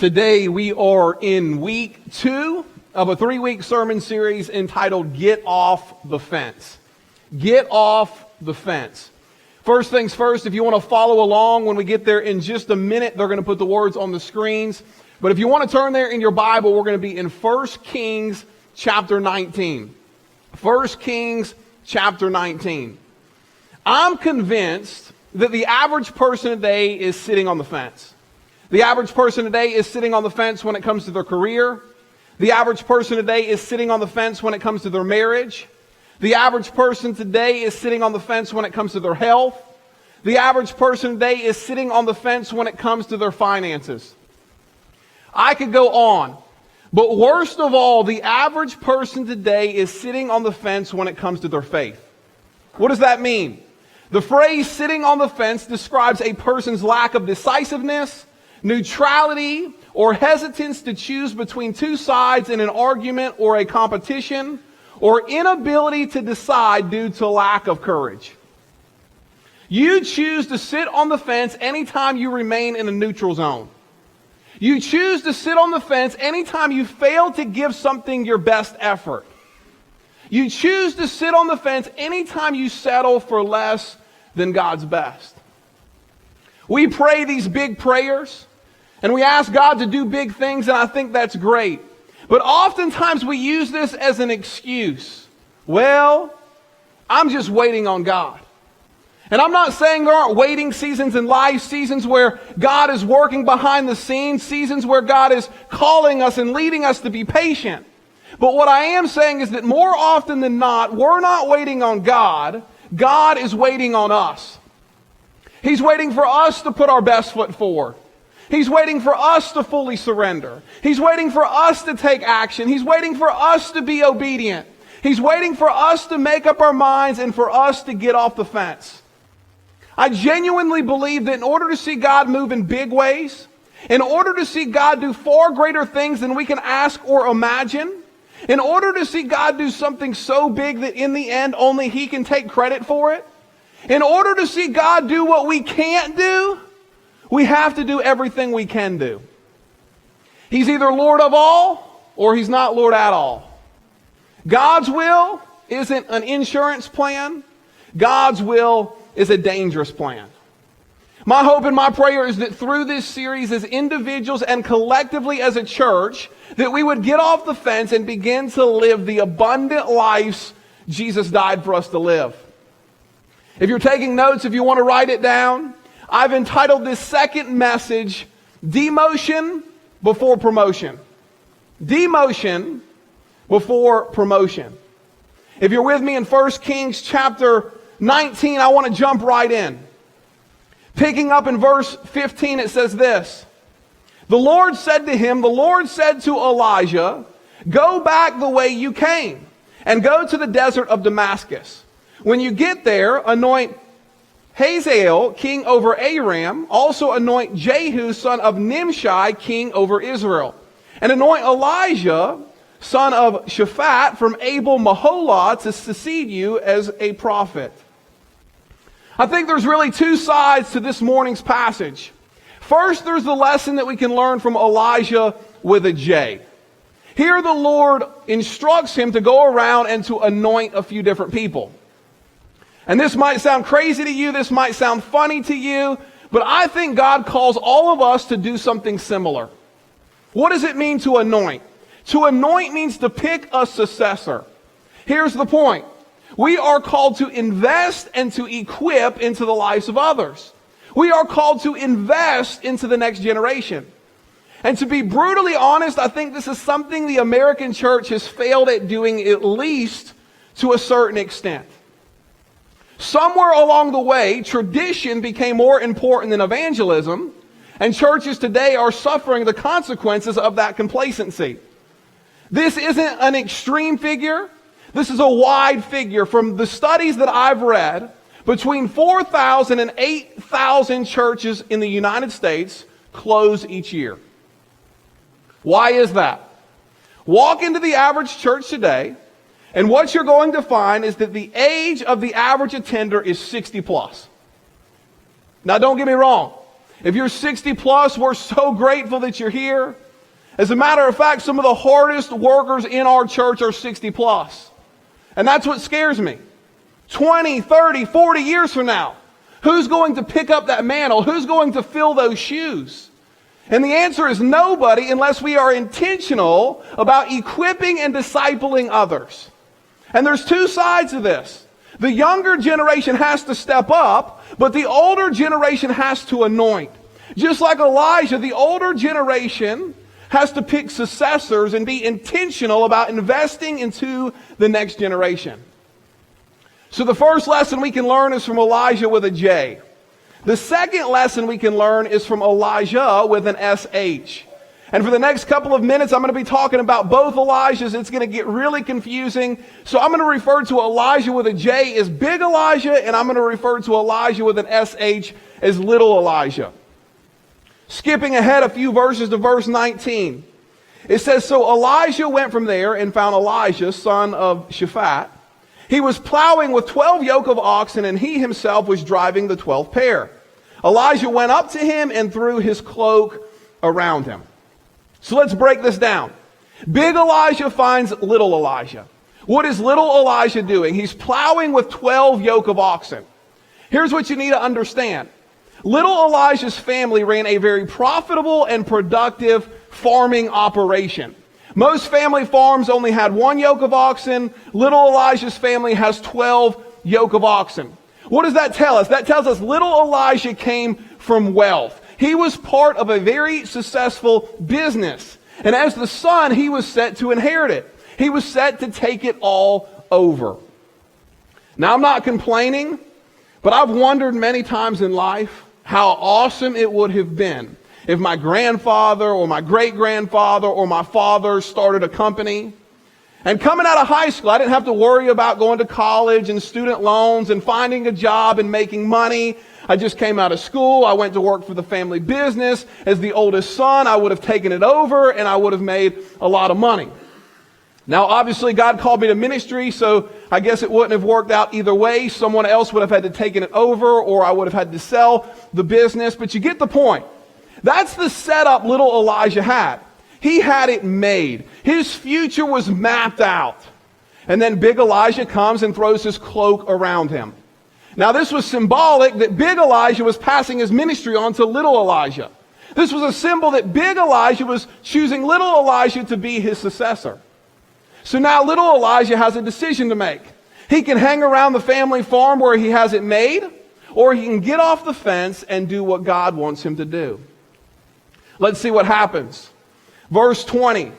Today we are in week 2 of a 3-week sermon series entitled Get Off the Fence. Get off the fence. First things first, if you want to follow along when we get there in just a minute, they're going to put the words on the screens. But if you want to turn there in your Bible, we're going to be in 1 Kings chapter 19. 1 Kings chapter 19. I'm convinced that the average person today is sitting on the fence. The average person today is sitting on the fence when it comes to their career. The average person today is sitting on the fence when it comes to their marriage. The average person today is sitting on the fence when it comes to their health. The average person today is sitting on the fence when it comes to their finances. I could go on. But worst of all, the average person today is sitting on the fence when it comes to their faith. What does that mean? The phrase sitting on the fence describes a person's lack of decisiveness, neutrality, or hesitance to choose between two sides in an argument or a competition, or inability to decide due to lack of courage. You choose to sit on the fence anytime you remain in a neutral zone. You choose to sit on the fence anytime you fail to give something your best effort. You choose to sit on the fence anytime you settle for less than God's best. We pray these big prayers, and we ask God to do big things, and I think that's great. But oftentimes we use this as an excuse. Well, I'm just waiting on God. And I'm not saying there aren't waiting seasons in life, seasons where God is working behind the scenes, seasons where God is calling us and leading us to be patient. But what I am saying is that more often than not, we're not waiting on God. God is waiting on us. He's waiting for us to put our best foot forward. He's waiting for us to fully surrender. He's waiting for us to take action. He's waiting for us to be obedient. He's waiting for us to make up our minds and for us to get off the fence. I genuinely believe that in order to see God move in big ways, in order to see God do far greater things than we can ask or imagine, in order to see God do something so big that in the end only He can take credit for it, in order to see God do what we can't do, we have to do everything we can do. He's either Lord of all or He's not Lord at all. God's will isn't an insurance plan. God's will is a dangerous plan. My hope and my prayer is that through this series as individuals and collectively as a church, that we would get off the fence and begin to live the abundant lives Jesus died for us to live. If you're taking notes, if you want to write it down, I've entitled this second message, Demotion Before Promotion. Demotion before promotion. If you're with me in 1 Kings chapter 19, I want to jump right in. Picking up in verse 15, it says this. The Lord said to him, the Lord said to Elijah, go back the way you came and go to the desert of Damascus. When you get there, anoint Hazael, king over Aram, also anoint Jehu, son of Nimshi, king over Israel. And anoint Elijah, son of Shaphat, from Abel Maholah, to succeed you as a prophet. I think there's really two sides to this morning's passage. First, there's the lesson that we can learn from Elijah with a J. Here the Lord instructs him to go around and to anoint a few different people. And this might sound crazy to you, this might sound funny to you, but I think God calls all of us to do something similar. What does it mean to anoint? To anoint means to pick a successor. Here's the point. We are called to invest and to equip into the lives of others. We are called to invest into the next generation. And to be brutally honest, I think this is something the American church has failed at doing, at least to a certain extent. Somewhere along the way, tradition became more important than evangelism, and churches today are suffering the consequences of that complacency. This isn't an extreme figure. This is a wide figure. From the studies that I've read, between 4,000 and 8,000 churches in the United States close each year. Why is that? Walk into the average church today, and what you're going to find is that the age of the average attender is 60 plus. Now don't get me wrong. If you're 60 plus, we're so grateful that you're here. As a matter of fact, some of the hardest workers in our church are 60 plus. And that's what scares me. 20, 30, 40 years from now, who's going to pick up that mantle? Who's going to fill those shoes? And the answer is nobody, unless we are intentional about equipping and discipling others. And there's two sides of this. The younger generation has to step up, but the older generation has to anoint. Just like Elijah, the older generation has to pick successors and be intentional about investing into the next generation. So the first lesson we can learn is from Elijah with a J. The second lesson we can learn is from Elijah with an SH. And for the next couple of minutes, I'm going to be talking about both Elijahs. It's going to get really confusing. So I'm going to refer to Elijah with a J as Big Elijah, and I'm going to refer to Elijah with an SH as Little Elijah. Skipping ahead a few verses to verse 19. It says, so Elijah went from there and found Elijah, son of Shaphat. He was plowing with 12 yoke of oxen, and he himself was driving the 12th pair. Elijah went up to him and threw his cloak around him. So let's break this down. Big Elijah finds little Elijah. What is little Elijah doing? He's plowing with 12 yoke of oxen. Here's what you need to understand. Little Elijah's family ran a very profitable and productive farming operation. Most family farms only had 1 yoke of oxen. Little Elijah's family has 12 yoke of oxen. What does that tell us? That tells us little Elijah came from wealth. He was part of a very successful business. And as the son, he was set to inherit it. He was set to take it all over. Now, I'm not complaining, but I've wondered many times in life how awesome it would have been if my grandfather or my great-grandfather or my father started a company. And coming out of high school, I didn't have to worry about going to college and student loans and finding a job and making money. I just came out of school. I went to work for the family business. As the oldest son, I would have taken it over and I would have made a lot of money. Now, obviously, God called me to ministry, so I guess it wouldn't have worked out either way. Someone else would have had to taken it over, or I would have had to sell the business. But you get the point. That's the setup little Elijah had. He had it made. His future was mapped out. And then big Elijah comes and throws his cloak around him. Now, this was symbolic that big Elijah was passing his ministry on to little Elijah. This was a symbol that big Elijah was choosing little Elijah to be his successor. So now little Elijah has a decision to make. He can hang around the family farm where he has it made, or he can get off the fence and do what God wants him to do. Let's see what happens. Verse 20.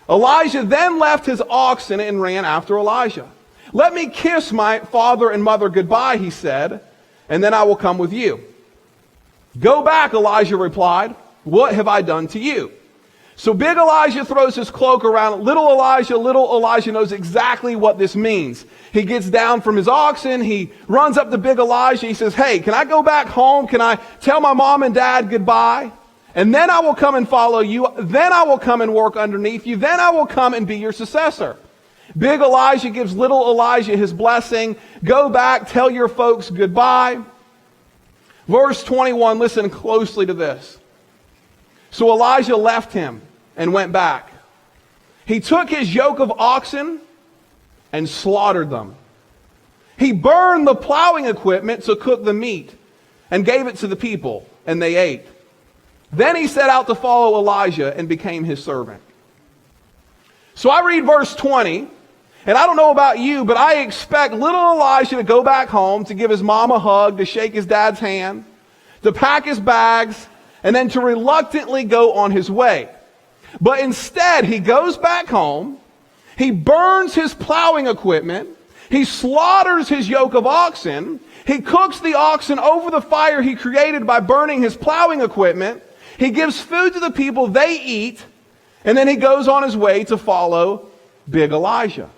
Elijah then left his oxen and ran after Elijah. Let me kiss my father and mother goodbye, he said, and then I will come with you. Go back, Elijah replied. What have I done to you? So big Elijah throws his cloak around little Elijah. Little Elijah knows exactly what this means. He gets down from his oxen. He runs up to big Elijah. He says, hey, can I go back home? Can I tell my mom and dad goodbye? And then I will come and follow you. Then I will come and work underneath you. Then I will come and be your successor. Big Elijah gives little Elijah his blessing. Go back, tell your folks goodbye. Verse 21, listen closely to this. So Elijah left him and went back. He took his yoke of oxen and slaughtered them. He burned the plowing equipment to cook the meat and gave it to the people, and they ate. Then he set out to follow Elijah and became his servant. So I read verse 20, and I don't know about you, but I expect little Elijah to go back home, to give his mom a hug, to shake his dad's hand, to pack his bags, and then to reluctantly go on his way. But instead, he goes back home, he burns his plowing equipment, he slaughters his yoke of oxen, he cooks the oxen over the fire he created by burning his plowing equipment, he gives food to the people, they eat, and then he goes on his way to follow big Elijah.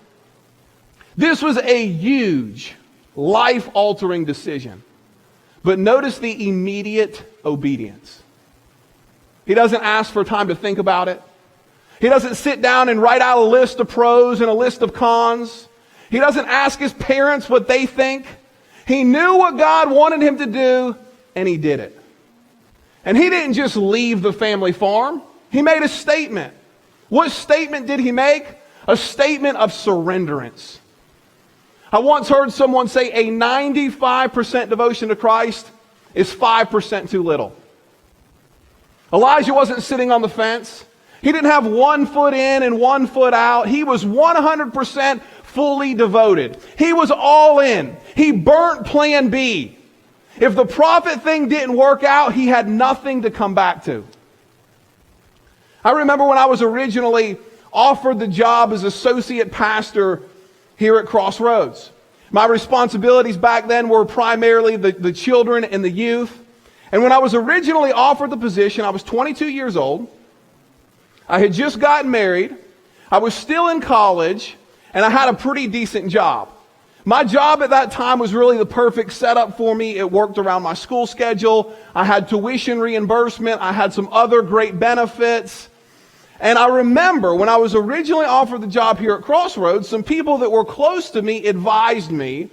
This was a huge, life-altering decision. But notice the immediate obedience. He doesn't ask for time to think about it. He doesn't sit down and write out a list of pros and a list of cons. He doesn't ask his parents what they think. He knew what God wanted him to do, and he did it. And he didn't just leave the family farm. He made a statement. What statement did he make? A statement of surrenderance. I once heard someone say a 95% devotion to Christ is 5% too little. Elijah wasn't sitting on the fence. He didn't have 1 foot in and 1 foot out. He was 100% fully devoted. He was all in. He burnt plan B. If the prophet thing didn't work out, he had nothing to come back to. I remember when I was originally offered the job as associate pastor here at Crossroads. My responsibilities back then were primarily the children and the youth. And when I was originally offered the position, I was 22 years old. I had just gotten married. I was still in college, and I had a pretty decent job. My job at that time was really the perfect setup for me. It worked around my school schedule. I had tuition reimbursement. I had some other great benefits. And I remember when I was originally offered the job here at Crossroads, some people that were close to me advised me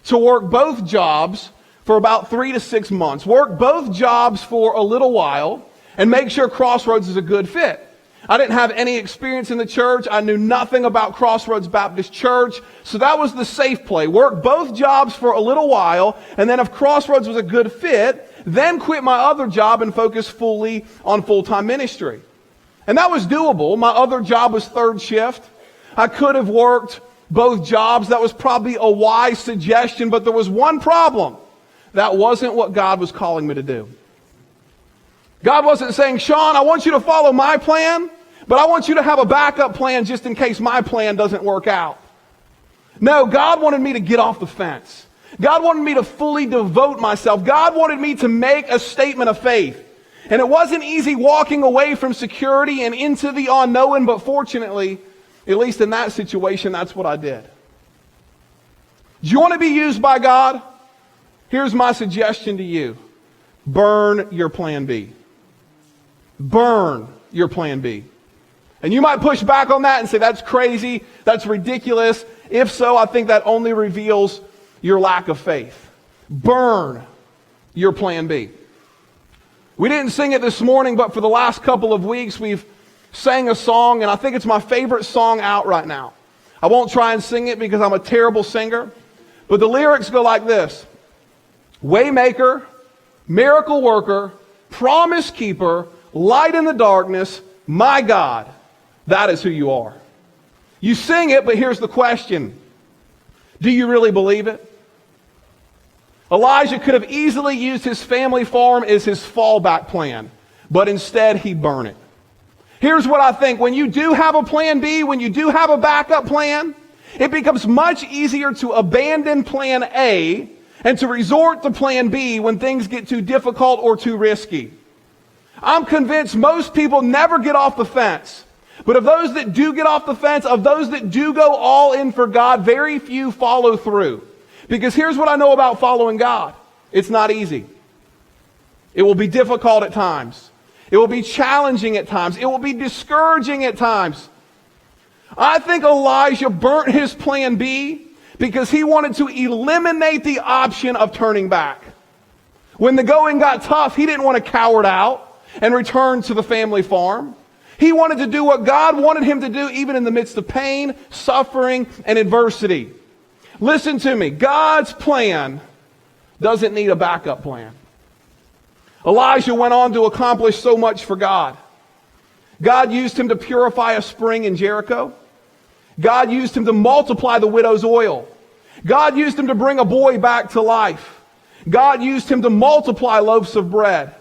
to work both jobs for about 3 to 6 months. Work both jobs for a little while and make sure Crossroads is a good fit. I didn't have any experience in the church. I knew nothing about Crossroads Baptist Church. So that was the safe play. Work both jobs for a little while, and then if Crossroads was a good fit, then quit my other job and focus fully on full-time ministry. And that was doable. My other job was third shift. I could have worked both jobs. That was probably a wise suggestion, but there was one problem. That wasn't what God was calling me to do. God wasn't saying, Sean, I want you to follow my plan, but I want you to have a backup plan just in case my plan doesn't work out. No, God wanted me to get off the fence. God wanted me to fully devote myself. God wanted me to make a statement of faith. And it wasn't easy walking away from security and into the unknown, but fortunately, at least in that situation, that's what I did. Do you want to be used by God? Here's my suggestion to you. Burn your plan B. Burn your plan B. And you might push back on that and say, that's crazy, that's ridiculous. If so, I think that only reveals your lack of faith. Burn your plan B. We didn't sing it this morning, but for the last couple of weeks, we've sang a song, and I think it's my favorite song out right now. I won't try and sing it because I'm a terrible singer, but the lyrics go like this. Waymaker, miracle worker, promise keeper, light in the darkness, my God, that is who you are. You sing it, but here's the question. Do you really believe it? Elijah could have easily used his family farm as his fallback plan, but instead he burned it. Here's what I think. When you do have a plan B, when you do have a backup plan, it becomes much easier to abandon plan A and to resort to plan B when things get too difficult or too risky. I'm convinced most people never get off the fence. But of those that do get off the fence, of those that do go all in for God, very few follow through. Because here's what I know about following God. It's not easy. It will be difficult at times. It will be challenging at times. It will be discouraging at times. I think Elijah burnt his plan B because he wanted to eliminate the option of turning back. When the going got tough, he didn't want to cower out and return to the family farm. He wanted to do what God wanted him to do even in the midst of pain, suffering, and adversity. Listen to me. God's plan doesn't need a backup plan. Elijah went on to accomplish so much for God. God used him to purify a spring in Jericho. God used him to multiply the widow's oil. God used him to bring a boy back to life. God used him to multiply loaves of bread.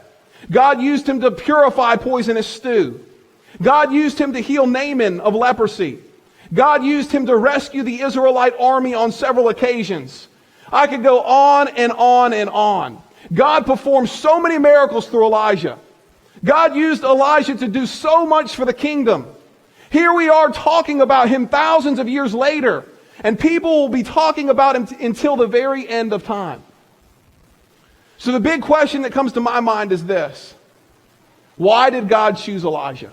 God used him to purify poisonous stew. God used him to heal Naaman of leprosy. God used him to rescue the Israelite army on several occasions. I could go on and on and on. God performed so many miracles through Elijah. God used Elijah to do so much for the kingdom. Here we are talking about him thousands of years later, and people will be talking about him until the very end of time. So the big question that comes to my mind is this. Why did God choose Elijah?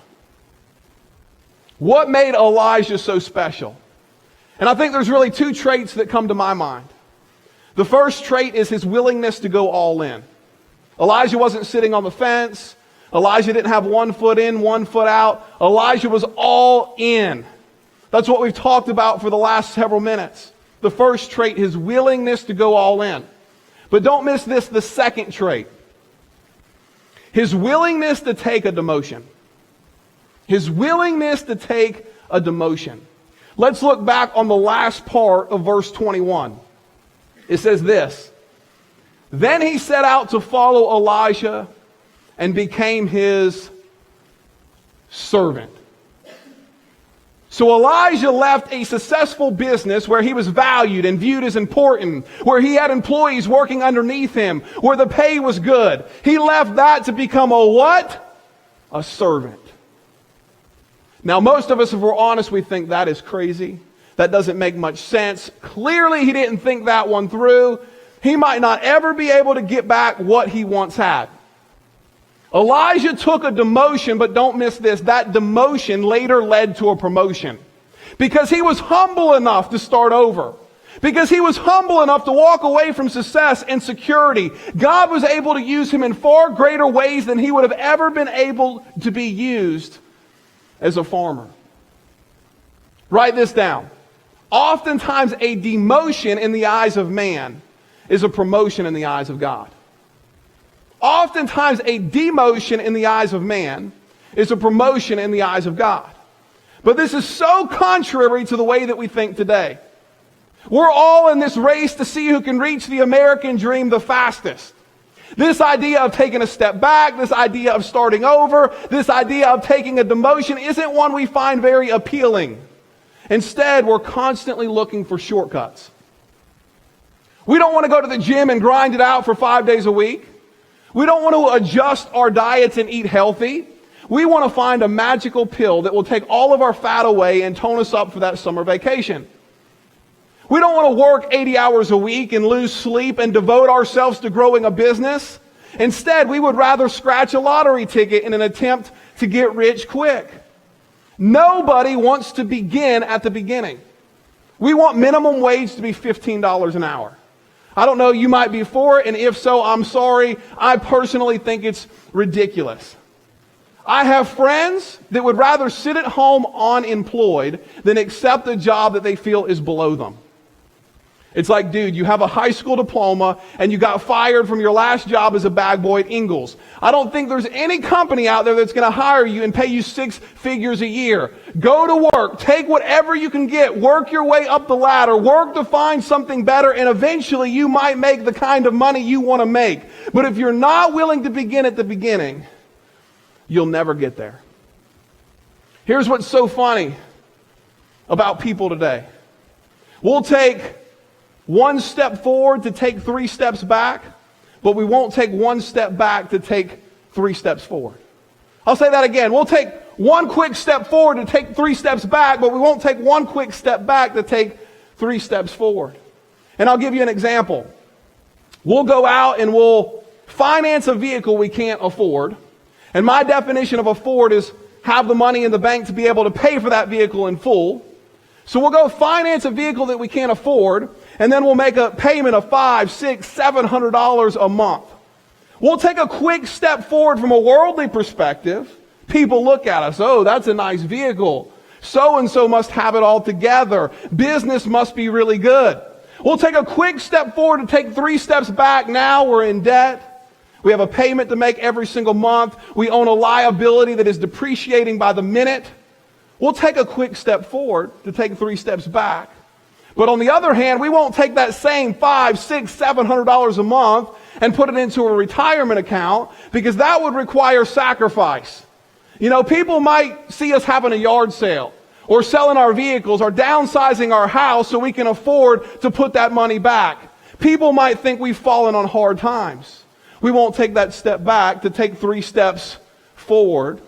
What made Elijah so special? And I think there's really two traits that come to my mind. The first trait is his willingness to go all in. Elijah wasn't sitting on the fence. Elijah didn't have 1 foot in, 1 foot out. Elijah was all in. That's what we've talked about for the last several minutes. The first trait, his willingness to go all in. But don't miss this, the second trait. His willingness to take a demotion. His willingness to take a demotion. Let's look back on the last part of verse 21. It says this, "Then he set out to follow Elijah and became his servant." So Elijah left a successful business where he was valued and viewed as important, where he had employees working underneath him, where the pay was good. He left that to become a what? A servant. Now, most of us, if we're honest, we think that is crazy. That doesn't make much sense. Clearly, he didn't think that one through. He might not ever be able to get back what he once had. Elijah took a demotion, but don't miss this. That demotion later led to a promotion. Because he was humble enough to start over. Because he was humble enough to walk away from success and security. God was able to use him in far greater ways than he would have ever been able to be used as a farmer. Write this down. Oftentimes a demotion in the eyes of man is a promotion in the eyes of God. Oftentimes a demotion in the eyes of man is a promotion in the eyes of God. But this is so contrary to the way that we think today. We're all in this race to see who can reach the American dream the fastest. This idea of taking a step back, this idea of starting over, this idea of taking a demotion isn't one we find very appealing. Instead, we're constantly looking for shortcuts. We don't want to go to the gym and grind it out for 5 days a week. We don't want to adjust our diets and eat healthy. We want to find a magical pill that will take all of our fat away and tone us up for that summer vacation. We don't want to work 80 hours a week and lose sleep and devote ourselves to growing a business. Instead, we would rather scratch a lottery ticket in an attempt to get rich quick. Nobody wants to begin at the beginning. We want minimum wage to be $15 an hour. I don't know, you might be for it, and if so, I'm sorry. I personally think it's ridiculous. I have friends that would rather sit at home unemployed than accept a job that they feel is below them. It's like, dude, you have a high school diploma and you got fired from your last job as a bag boy at Ingalls. I don't think there's any company out there that's going to hire you and pay you 6 figures a year. Go to work, take whatever you can get, work your way up the ladder, work to find something better, and eventually you might make the kind of money you want to make. But if you're not willing to begin at the beginning, you'll never get there. Here's what's so funny about people today. We'll take 1 step forward to take 3 steps back, but we won't take 1 step back to take 3 steps forward. I'll say that again. We'll take 1 quick step forward to take 3 steps back, but we won't take 1 quick step back to take 3 steps forward. And I'll give you an example. We'll go out and we'll finance a vehicle we can't afford. And my definition of afford is have the money in the bank to be able to pay for that vehicle in full. So we'll go finance a vehicle that we can't afford, and then we'll make a payment of $500, $600, $700 a month. We'll take a quick step forward from a worldly perspective. People look at us, oh, that's a nice vehicle. So-and-so must have it all together. Business must be really good. We'll take a quick step forward to take 3 steps back. Now we're in debt. We have a payment to make every single month. We own a liability that is depreciating by the minute. We'll take a quick step forward to take 3 steps back. But on the other hand, we won't take that same $500, $600, $700 a month and put it into a retirement account, because that would require sacrifice. You know, people might see us having a yard sale or selling our vehicles or downsizing our house so we can afford to put that money back. People might think we've fallen on hard times. We won't take that step back to take 3 steps forward.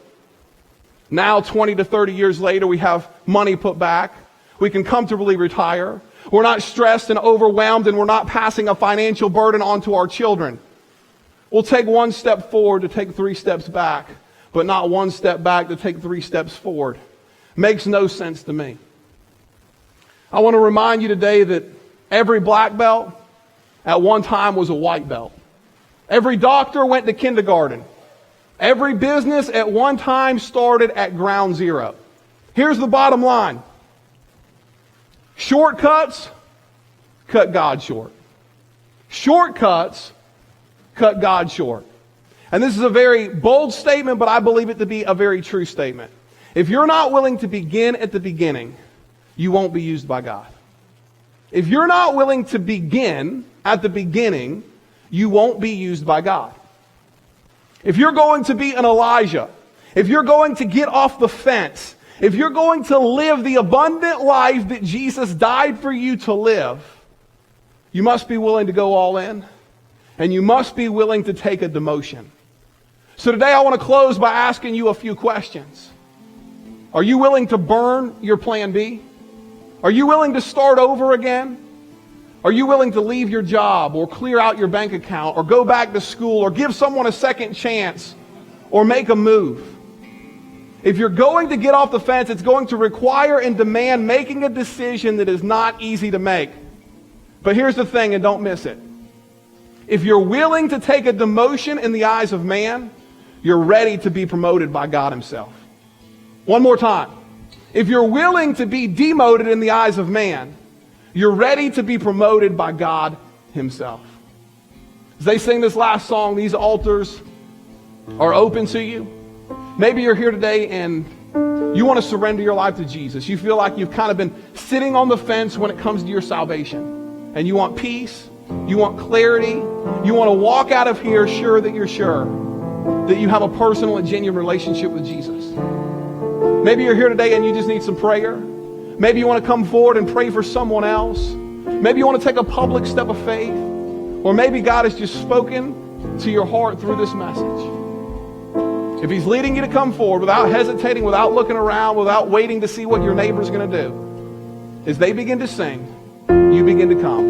Now, 20 to 30 years later, we have money put back. We can comfortably retire. We're not stressed and overwhelmed, and we're not passing a financial burden onto our children. We'll take 1 step forward to take 3 steps back, but not 1 step back to take 3 steps forward. Makes no sense to me. I want to remind you today that every black belt at one time was a white belt. Every doctor went to kindergarten. Every business at one time started at ground zero. Here's the bottom line. Shortcuts cut God short. Shortcuts cut God short. And this is a very bold statement, but I believe it to be a very true statement. If you're not willing to begin at the beginning, you won't be used by God. If you're not willing to begin at the beginning, you won't be used by God. If you're going to be an Elijah, if you're going to get off the fence, if you're going to live the abundant life that Jesus died for you to live, you must be willing to go all in, and you must be willing to take a demotion. So today I want to close by asking you a few questions. Are you willing to burn your plan B? Are you willing to start over again? Are you willing to leave your job or clear out your bank account or go back to school or give someone a second chance or make a move? If you're going to get off the fence, it's going to require and demand making a decision that is not easy to make. But here's the thing, and don't miss it. If you're willing to take a demotion in the eyes of man, you're ready to be promoted by God himself. One more time. If you're willing to be demoted in the eyes of man, you're ready to be promoted by God himself. As they sing this last song, these altars are open to you. Maybe you're here today and you want to surrender your life to Jesus. You feel like you've kind of been sitting on the fence when it comes to your salvation. And you want peace. You want clarity. You want to walk out of here sure that you have a personal and genuine relationship with Jesus. Maybe you're here today and you just need some prayer. Maybe you want to come forward and pray for someone else. Maybe you want to take a public step of faith. Or maybe God has just spoken to your heart through this message. If he's leading you to come forward without hesitating, without looking around, without waiting to see what your neighbor's going to do, as they begin to sing, you begin to come.